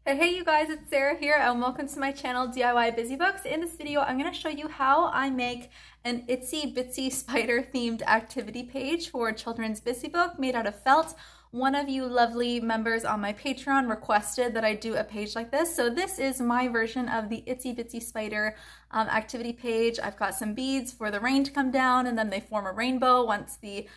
Hey you guys, it's Sarah here and welcome to my channel DIY Busy Books. In this video, I'm going to show you how I make an itsy bitsy spider themed activity page for a children's busy book made out of felt. One of you lovely members on my Patreon requested that I do a page like this. So this is my version of the itsy bitsy spider activity page. I've got some beads for the rain to come down and then they form a rainbow once the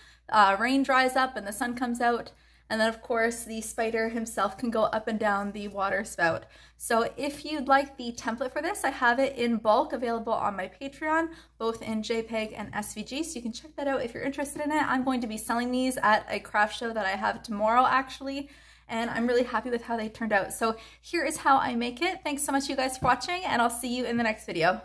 rain dries up and the sun comes out. And then of course the spider himself can go up and down the water spout. So if you'd like the template for this, I have it in bulk available on my Patreon, both in JPEG and SVG. So you can check that out if you're interested in it. I'm going to be selling these at a craft show that I have tomorrow actually. And I'm really happy with how they turned out. So here is how I make it. Thanks so much you guys for watching and I'll see you in the next video.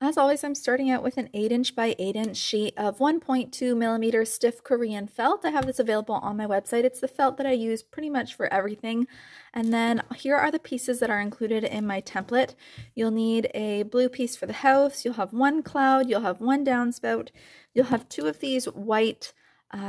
As always, I'm starting out with an 8" by 8" sheet of 1.2mm stiff Korean felt. I have this available on my website. It's the felt that I use pretty much for everything. And then here are the pieces that are included in my template. You'll need a blue piece for the house. You'll have one cloud. You'll have one downspout. You'll have 2 of these white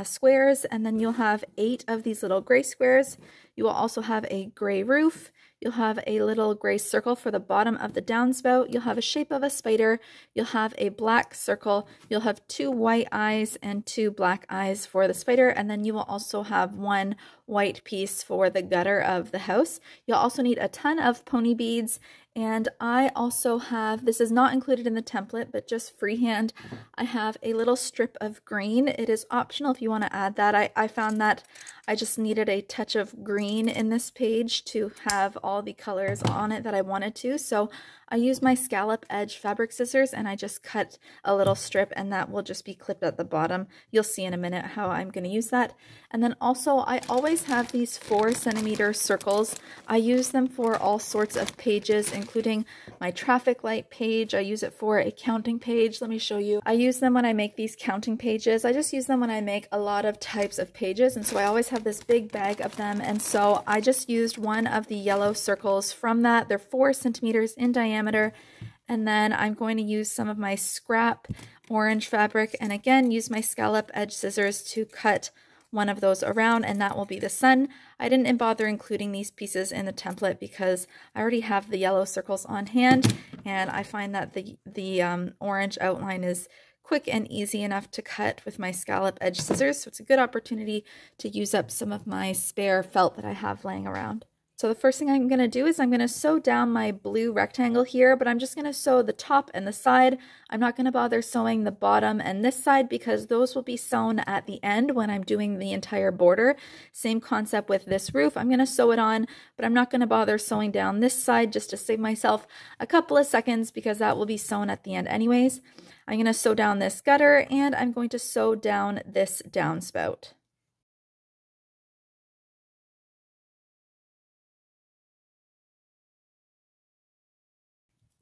squares, and then you'll have 8 of these little gray squares. You will also have a gray roof. You'll have a little gray circle for the bottom of the downspout. You'll have a shape of a spider. You'll have a black circle. You'll have 2 white eyes and 2 black eyes for the spider. And then you will also have 1 white piece for the gutter of the house. You'll also need a ton of pony beads. And I also have, this is not included in the template, but just freehand, I have a little strip of green. It is optional if you want to add that. I found that I just needed a touch of green in this page to have all the colors on it that I wanted to. So I use my scallop edge fabric scissors and I just cut a little strip and that will just be clipped at the bottom. You'll see in a minute how I'm going to use that. And then also I always have these 4cm circles. I use them for all sorts of pages, including my traffic light page. I use it for a counting page. Let me show you. I use them when I make these counting pages. I just use them when I make a lot of types of pages, and so I always have this big bag of them, and so I just used one of the yellow circles from that. They're 4 centimeters in diameter, and then I'm going to use some of my scrap orange fabric and again use my scallop edge scissors to cut one of those around, and that will be the sun. I didn't bother including these pieces in the template because I already have the yellow circles on hand, and I find that the orange outline is quick and easy enough to cut with my scallop edge scissors, so it's a good opportunity to use up some of my spare felt that I have laying around. So the first thing I'm going to do is I'm going to sew down my blue rectangle here, but I'm just going to sew the top and the side. I'm not going to bother sewing the bottom and this side because those will be sewn at the end when I'm doing the entire border. Same concept with this roof. I'm going to sew it on, but I'm not going to bother sewing down this side just to save myself a couple of seconds because that will be sewn at the end anyways. I'm going to sew down this gutter and I'm going to sew down this downspout.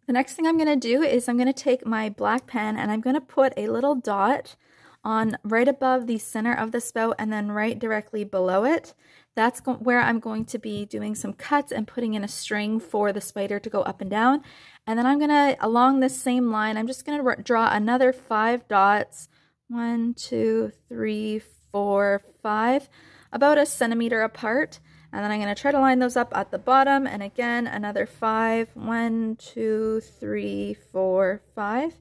The next thing I'm going to do is I'm going to take my black pen and I'm going to put a little dot on right above the center of the spout and then right directly below it. That's where I'm going to be doing some cuts and putting in a string for the spider to go up and down. And then I'm going to, along this same line, I'm just going to draw another 5 dots. 1, 2, 3, 4, 5, about 1 centimeter apart. And then I'm going to try to line those up at the bottom, and again another 5, 1, 2, 3, 4, 5.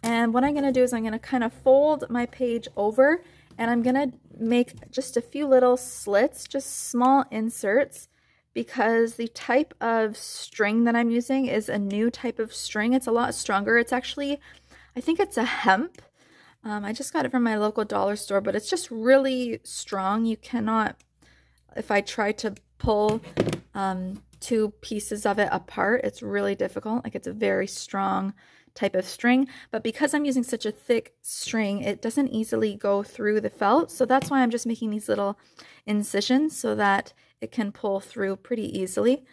And what I'm going to do is I'm going to kind of fold my page over, and I'm going to make just a few little slits, just small inserts, because the type of string that I'm using is a new type of string. It's a lot stronger. It's actually, I think it's a hemp. I just got it from my local dollar store, but it's just really strong. You cannot, if I try to pull 2 pieces of it apart, it's really difficult. Like, it's a very strong type of string, but because I'm using such a thick string, it doesn't easily go through the felt. So that's why I'm just making these little incisions so that it can pull through pretty easily.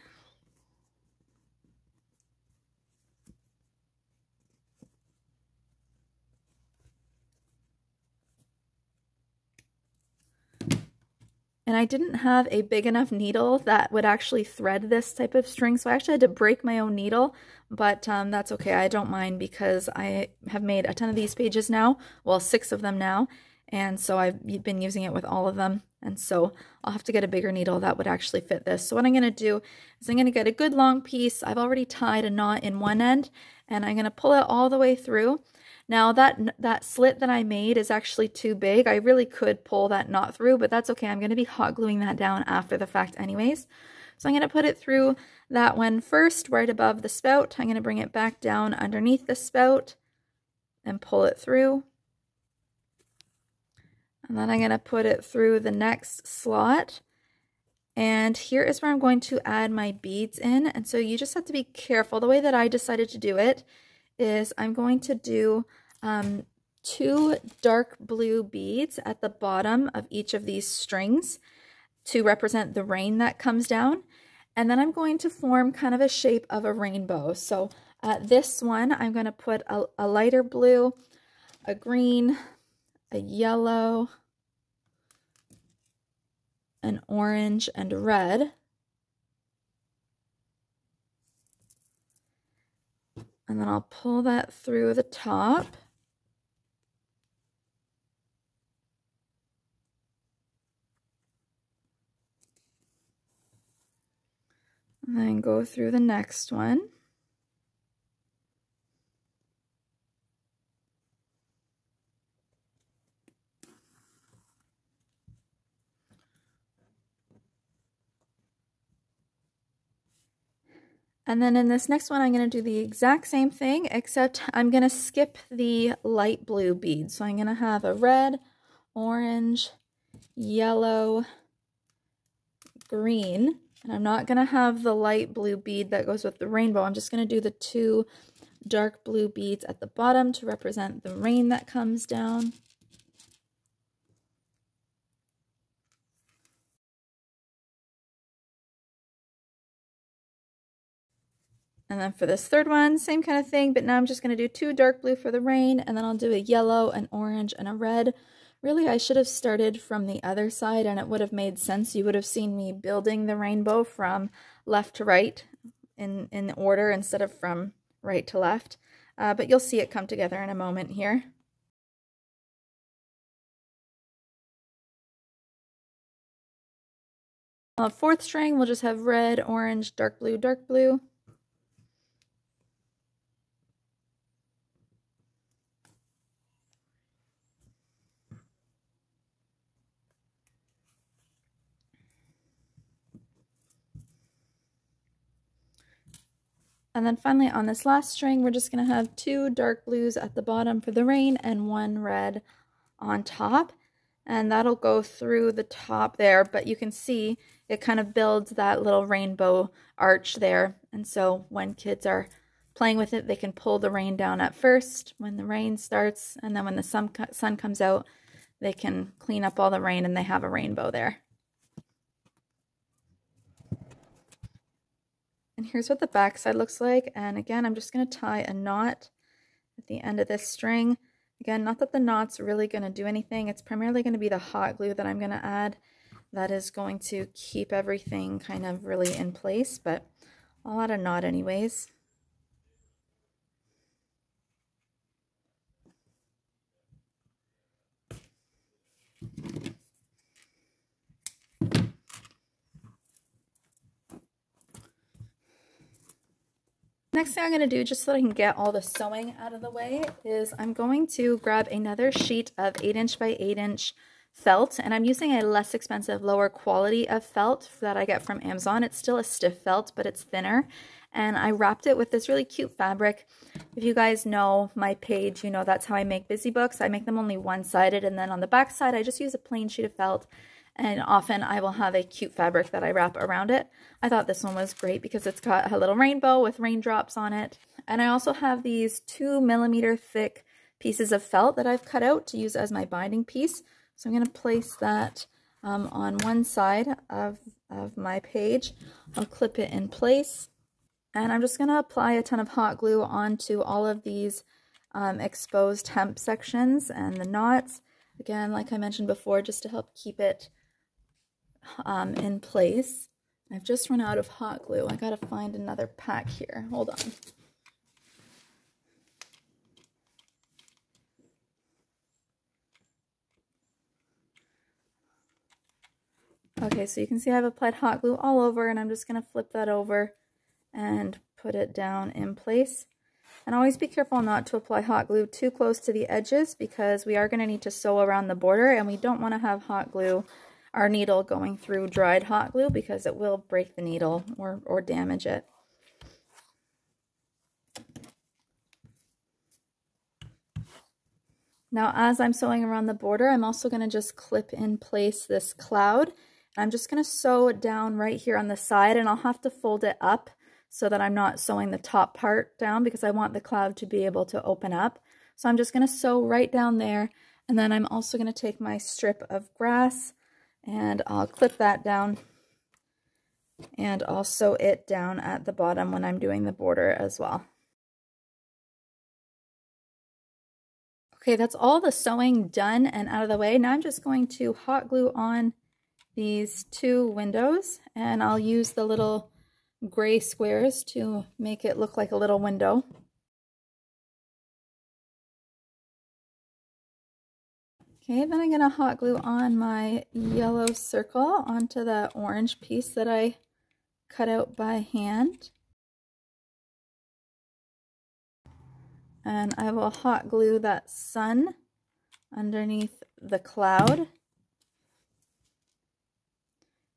And I didn't have a big enough needle that would actually thread this type of string, so I actually had to break my own needle, but that's okay. I don't mind because I have made a ton of these pages now, well, 6 of them now, and so I've been using it with all of them. And so I'll have to get a bigger needle that would actually fit this. So what I'm going to do is I'm going to get a good long piece. I've already tied a knot in one end, and I'm going to pull it all the way through. Now that slit that I made is actually too big. I really could pull that knot through, but that's okay. I'm going to be hot gluing that down after the fact anyways. So I'm going to put it through that one first, right above the spout. I'm going to bring it back down underneath the spout and pull it through. And then I'm going to put it through the next slot. And here is where I'm going to add my beads in. And so you just have to be careful. The way that I decided to do it is I'm going to do 2 dark blue beads at the bottom of each of these strings to represent the rain that comes down. And then I'm going to form kind of a shape of a rainbow. So this one, I'm going to put a lighter blue, a green, a yellow, an orange, and a red. And then I'll pull that through the top. And then go through the next one. And then in this next one, I'm going to do the exact same thing, except I'm going to skip the light blue bead. So I'm going to have a red, orange, yellow, green, and I'm not going to have the light blue bead that goes with the rainbow. I'm just going to do the 2 dark blue beads at the bottom to represent the rain that comes down. And then for this third one, same kind of thing, but now I'm just going to do 2 dark blue for the rain, and then I'll do a yellow, an orange, and a red. Really, I should have started from the other side, and it would have made sense. You would have seen me building the rainbow from left to right in order instead of from right to left. But you'll see it come together in a moment here. On the 4th string, we'll just have red, orange, dark blue, dark blue. And then finally on this last string, we're just going to have 2 dark blues at the bottom for the rain and 1 red on top. And that'll go through the top there, but you can see it kind of builds that little rainbow arch there. And so when kids are playing with it, they can pull the rain down at first when the rain starts, and then when the sun comes out, they can clean up all the rain and they have a rainbow there. And here's what the back side looks like. And again, I'm just going to tie a knot at the end of this string. Again, not that the knot's really going to do anything. It's primarily going to be the hot glue that I'm going to add that is going to keep everything kind of really in place, but I'll add a knot anyways. Next thing I'm going to do, just so I can get all the sewing out of the way, is I'm going to grab another sheet of 8" by 8" felt, and I'm using a less expensive, lower quality of felt that I get from Amazon. It's still a stiff felt, but it's thinner, and I wrapped it with this really cute fabric. If you guys know my page, you know that's how I make busy books. I make them only one-sided, and then on the back side, I just use a plain sheet of felt. And often I will have a cute fabric that I wrap around it. I thought this one was great because it's got a little rainbow with raindrops on it. And I also have these 2mm thick pieces of felt that I've cut out to use as my binding piece. So I'm going to place that on one side of my page. I'll clip it in place. And I'm just going to apply a ton of hot glue onto all of these exposed hemp sections and the knots. Again, like I mentioned before, just to help keep it in place. I've just run out of hot glue. I gotta find another pack here. Hold on. Okay, so you can see I've applied hot glue all over, and I'm just going to flip that over and put it down in place. And always be careful not to apply hot glue too close to the edges, because we are going to need to sew around the border, and we don't want to have hot glue, our needle, going through dried hot glue, because it will break the needle or damage it. Now, as I'm sewing around the border, I'm also going to just clip in place this cloud. I'm just going to sew it down right here on the side, and I'll have to fold it up so that I'm not sewing the top part down, because I want the cloud to be able to open up. So I'm just going to sew right down there, and then I'm also going to take my strip of grass and I'll clip that down, and I'll sew it down at the bottom when I'm doing the border as well. Okay, that's all the sewing done and out of the way. Now I'm just going to hot glue on these two windows, and I'll use the little gray squares to make it look like a little window. Okay, then I'm going to hot glue on my yellow circle onto the orange piece that I cut out by hand. And I will hot glue that sun underneath the cloud.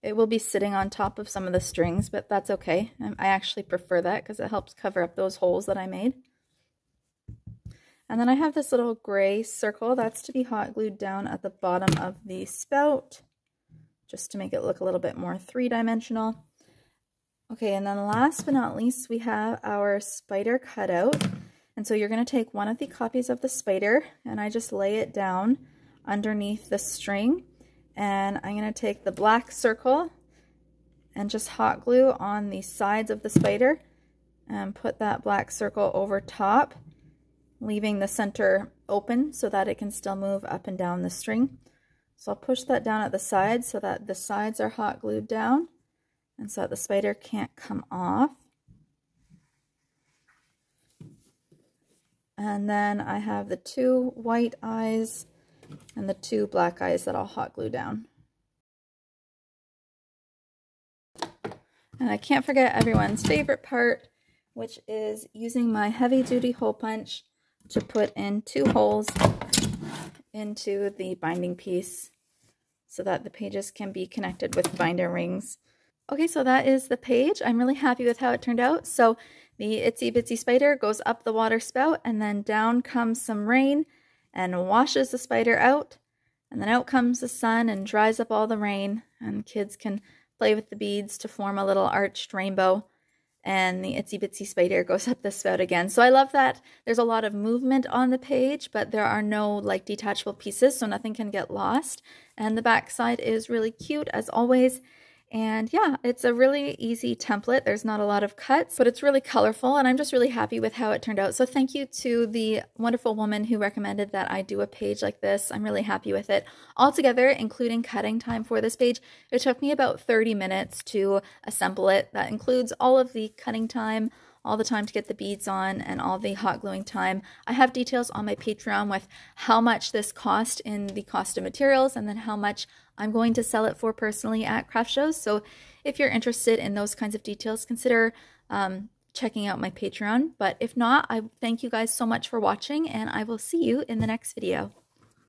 It will be sitting on top of some of the strings, but that's okay. I actually prefer that because it helps cover up those holes that I made. And then I have this little gray circle that's to be hot glued down at the bottom of the spout, just to make it look a little bit more three-dimensional. Okay, and then last but not least, we have our spider cutout. And so you're going to take one of the copies of the spider, and I just lay it down underneath the string. And I'm going to take the black circle and just hot glue on the sides of the spider and put that black circle over top, leaving the center open so that it can still move up and down the string. So I'll push that down at the sides so that the sides are hot glued down and so that the spider can't come off. And then I have the two white eyes and the two black eyes that I'll hot glue down. And I can't forget everyone's favorite part, which is using my heavy duty hole punch to put in 2 holes into the binding piece so that the pages can be connected with binder rings. Okay, so that is the page. I'm really happy with how it turned out. So the Itsy Bitsy Spider goes up the water spout, and then down comes some rain and washes the spider out, and then out comes the sun and dries up all the rain, and kids can play with the beads to form a little arched rainbow, and the Itsy Bitsy Spider goes up the spout again. So I love that there's a lot of movement on the page, but there are no like detachable pieces, so nothing can get lost. And the back side is really cute as always. And yeah, it's a really easy template. There's not a lot of cuts, but it's really colorful, and I'm just really happy with how it turned out. So thank you to the wonderful woman who recommended that I do a page like this. I'm really happy with it. Altogether, including cutting time for this page, it took me about 30 minutes to assemble it. That includes all of the cutting time, all the time to get the beads on, and all the hot gluing time. I have details on my Patreon with how much this cost in the cost of materials, and then how much I'm going to sell it for personally at craft shows. So if you're interested in those kinds of details, consider checking out my Patreon. But if not, I thank you guys so much for watching, and I will see you in the next video.